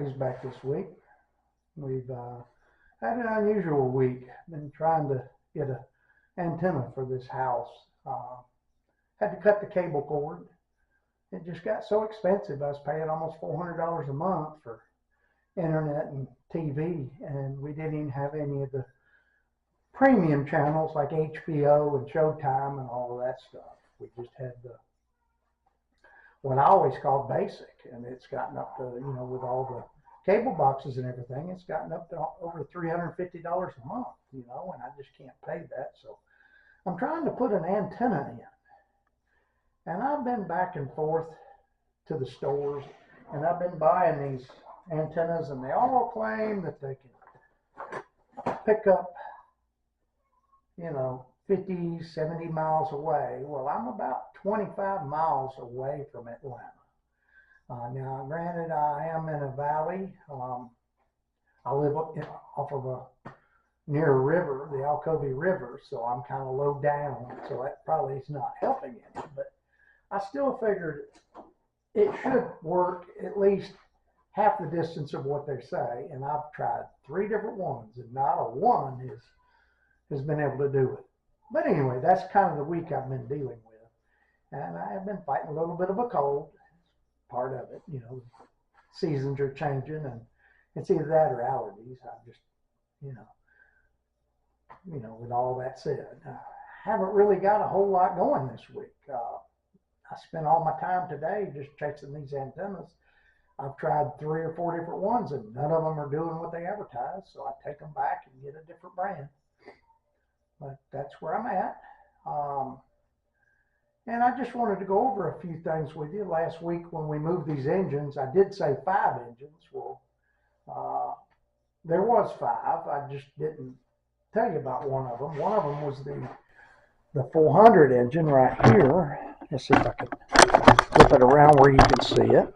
Pappy's back this week. We've had an unusual week. Been trying to get an antenna for this house. Had to cut the cable cord. It just got so expensive. I was paying almost $400 a month for internet and TV, and we didn't even have any of the premium channels like HBO and Showtime and all of that stuff. We just had what I always called basic, and it's gotten up to, with all the cable boxes and everything, it's gotten up to over $350 a month, and I just can't pay that. So I'm trying to put an antenna in, and I've been back and forth to the stores, and I've been buying these antennas, and they all claim that they can pick up 50, 70 miles away. Well, I'm about 25 miles away from Atlanta. Now, granted, I am in a valley. I live off of near a river, the Alcovy River, so I'm kind of low down, so that probably is not helping any, but I still figured it should work at least half the distance of what they say, and I've tried 3 different ones, and not a one has been able to do it. But anyway, that's kind of the week I've been dealing with. And I have been fighting a little bit of a cold. Part of it, seasons are changing, and it's either that or allergies. I just, with all that said, I haven't really got a whole lot going this week. I spent all my time today just chasing these antennas. I've tried 3 or 4 different ones, and none of them are doing what they advertise, so I take them back and get a different brand. But that's where I'm at. And I just wanted to go over a few things with you. Last week when we moved these engines, I did say 5 engines. Well, there was 5. I just didn't tell you about one of them. One of them was the 400 engine right here. Let's see if I can flip it around where you can see it.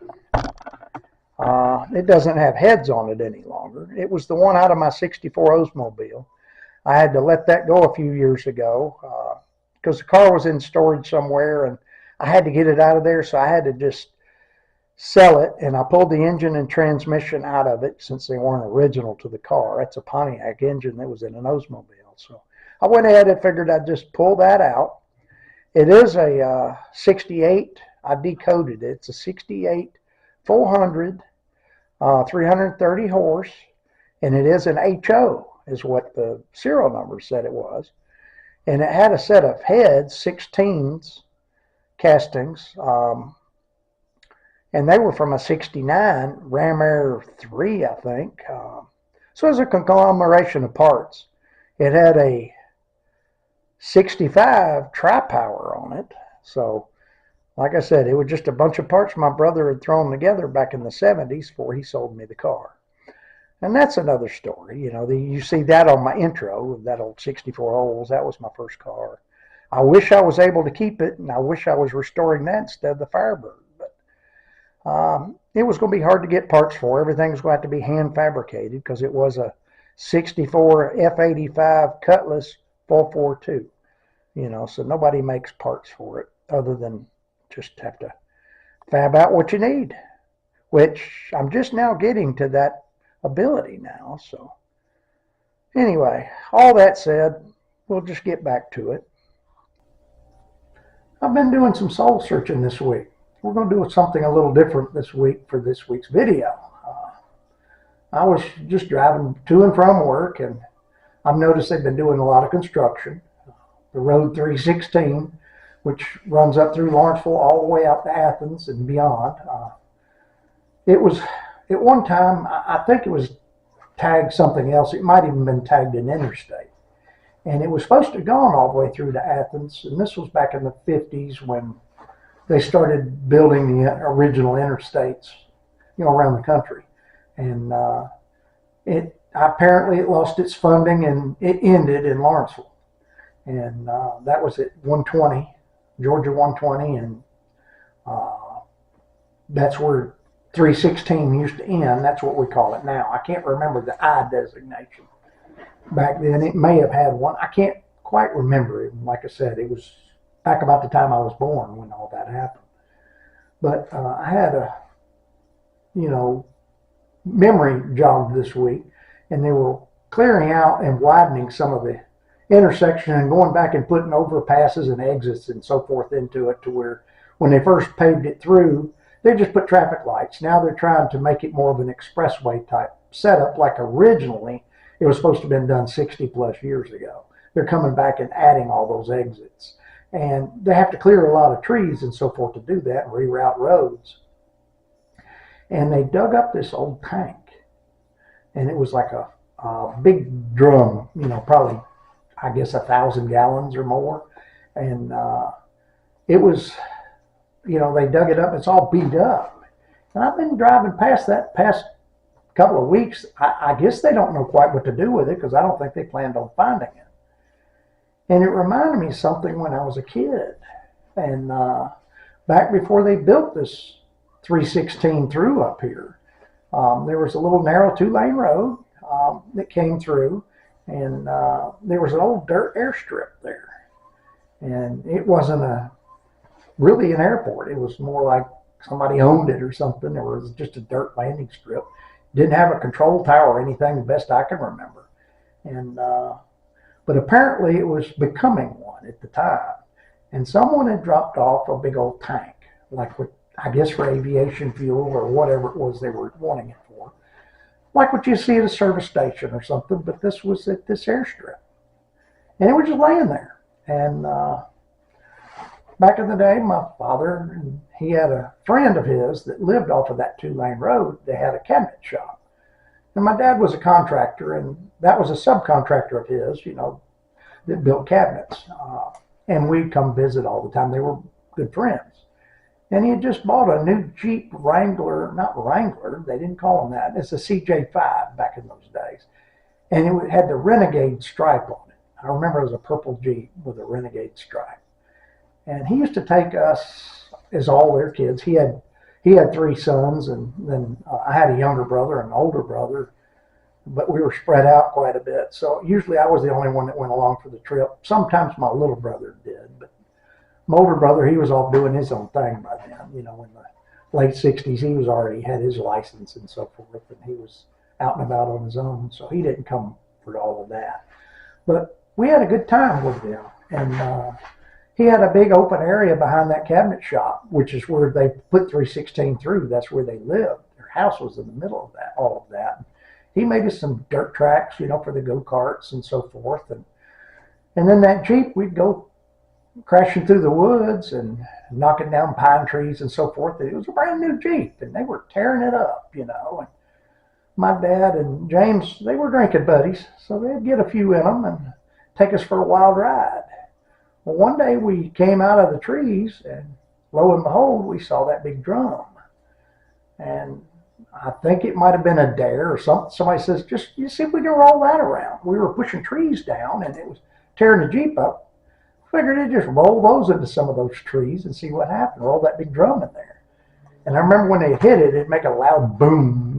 It doesn't have heads on it any longer. It was the one out of my 64 Oldsmobile. I had to let that go a few years ago because the car was in storage somewhere, and I had to get it out of there, so I had to just sell it, and I pulled the engine and transmission out of it since they weren't original to the car. That's a Pontiac engine that was in an Oldsmobile. So I went ahead and figured I'd just pull that out. It is a 68. I decoded it. It's a 68 400, 330 horse, and it is an HO. Is what the serial number said it was. And it had a set of heads, 16s castings, and they were from a 69 Ram Air 3, I think. So it was a conglomeration of parts. It had a 65 tri-power on it. So, like I said, it was just a bunch of parts my brother had thrown together back in the 70s before he sold me the car. And that's another story. You see that on my intro, that old 64 Olds. That was my first car. I wish I was able to keep it, and I wish I was restoring that instead of the Firebird. But it was going to be hard to get parts for. Everything was going to have to be hand fabricated because it was a 64 F85 Cutlass 442. So nobody makes parts for it other than just have to fab out what you need, which I'm just now getting to that ability now. So anyway, all that said, we'll just get back to it. I've been doing some soul searching this week. We're going to do something a little different this week for this week's video. I was just driving to and from work, and I've noticed they've been doing a lot of construction. The Road 316, which runs up through Lawrenceville all the way out to Athens and beyond. It was at one time, I think it was tagged something else. It might even been tagged an interstate. And it was supposed to have gone all the way through to Athens. And this was back in the 50s when they started building the original interstates, around the country. And apparently it lost its funding and it ended in Lawrenceville. And that was at 120, Georgia 120. And that's where 316 used to end. That's what we call it now. I can't remember the I designation. Back then, it may have had one. I can't quite remember it. Like I said, it was back about the time I was born when all that happened. But I had a memory jogged this week, and they were clearing out and widening some of the intersection and going back and putting overpasses and exits and so forth into it, to where when they first paved it through, they just put traffic lights. Now they're trying to make it more of an expressway type setup, like originally it was supposed to have been done 60 plus years ago. They're coming back and adding all those exits. And they have to clear a lot of trees and so forth to do that and reroute roads. And they dug up this old tank, and it was like a big drum, probably, I guess, 1,000 gallons or more. And it was, they dug it up. It's all beat up. And I've been driving past that past couple of weeks. I guess they don't know quite what to do with it, because I don't think they planned on finding it. And it reminded me of something when I was a kid. And back before they built this 316 through up here, there was a little narrow 2-lane road that came through, and there was an old dirt airstrip there. And it wasn't really an airport. It was more like somebody owned it or something. There was just a dirt landing strip. Didn't have a control tower or anything, the best I can remember. And but apparently it was becoming one at the time. And someone had dropped off a big old tank, like with, I guess, for aviation fuel or whatever it was they were wanting it for. Like what you see at a service station or something, but this was at this airstrip. And it was just laying there. And back in the day, my father, he had a friend of his that lived off of that 2-lane road. They had a cabinet shop. And my dad was a contractor, and that was a subcontractor of his, that built cabinets. And we'd come visit all the time. They were good friends. And he had just bought a new Jeep Wrangler, not Wrangler, they didn't call them that. It's a CJ5 back in those days. And it had the Renegade stripe on it. I remember it was a purple Jeep with a Renegade stripe. And he used to take us as all their kids. He had 3 sons, and then I had a younger brother and an older brother, but we were spread out quite a bit. So usually I was the only one that went along for the trip. Sometimes my little brother did, but my older brother, he was off doing his own thing by then. In the late 60s, he was already had his license and so forth, and he was out and about on his own, so he didn't come for all of that. But we had a good time with them, and he had a big open area behind that cabinet shop, which is where they put 316 through. That's where they lived. Their house was in the middle of that, all of that. He made us some dirt tracks, for the go-karts and so forth. And then that Jeep, we'd go crashing through the woods and knocking down pine trees and so forth. It was a brand new Jeep, and they were tearing it up, And my dad and James, they were drinking buddies, so they'd get a few in them and take us for a wild ride. Well, one day we came out of the trees, and lo and behold, we saw that big drum. And I think it might have been a dare or something. Somebody says, just you see if we can roll that around. We were pushing trees down, and it was tearing the Jeep up. Figured it'd just roll those into some of those trees and see what happened. Roll that big drum in there. And I remember when they hit it, it'd make a loud boom,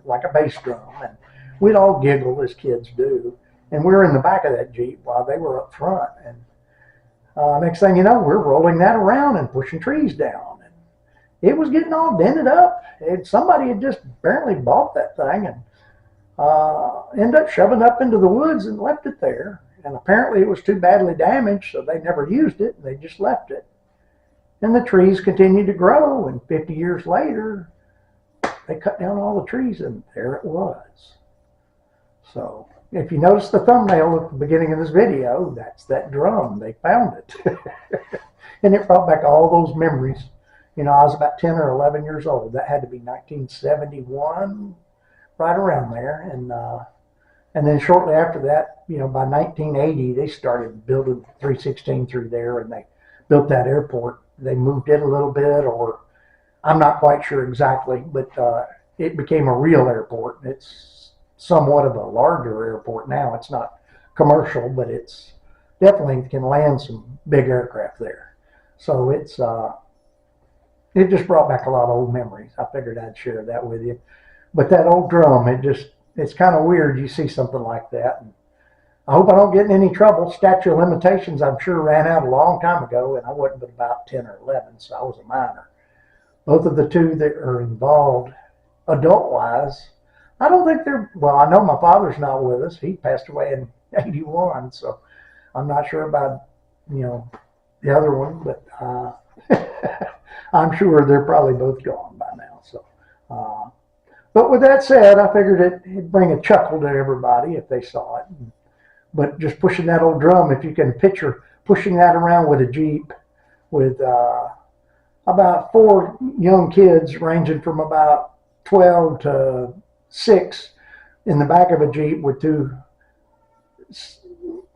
like a bass drum. And we'd all giggle, as kids do. And we were in the back of that Jeep while they were up front. And next thing you know, we're rolling that around and pushing trees down. And it was getting all dented up. Somebody had just apparently bought that thing and ended up shoving it up into the woods and left it there. And apparently it was too badly damaged, so they never used it. They just left it. And the trees continued to grow, and 50 years later, they cut down all the trees, and there it was. So if you notice the thumbnail at the beginning of this video, that's that drum. They found it. And it brought back all those memories. I was about 10 or 11 years old. That had to be 1971, right around there. And then shortly after that, by 1980, they started building 316 through there, and they built that airport. They moved it a little bit, or I'm not quite sure exactly, but it became a real airport. It's somewhat of a larger airport now. It's not commercial, but it's definitely can land some big aircraft there. So it just brought back a lot of old memories. I figured I'd share that with you. But that old drum, it's kind of weird you see something like that. And I hope I don't get in any trouble. Statute of limitations, I'm sure, ran out a long time ago, and I wasn't but about 10 or 11, so I was a minor. Both of the two that are involved, adult-wise, I don't think they're, well, I know my father's not with us. He passed away in 81, so I'm not sure about, you know, the other one, but I'm sure they're probably both gone by now. So, but with that said, I figured it'd bring a chuckle to everybody if they saw it. But just pushing that old drum, if you can picture pushing that around with a Jeep with about four young kids ranging from about 12 to 6 in the back of a Jeep with two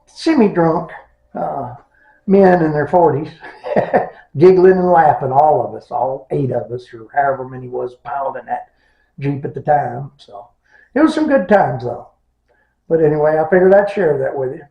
semi-drunk uh, men in their 40s, giggling and laughing, all of us, all 8 of us, or however many was piled in that Jeep at the time. So it was some good times, though. But anyway, I figured I'd share that with you.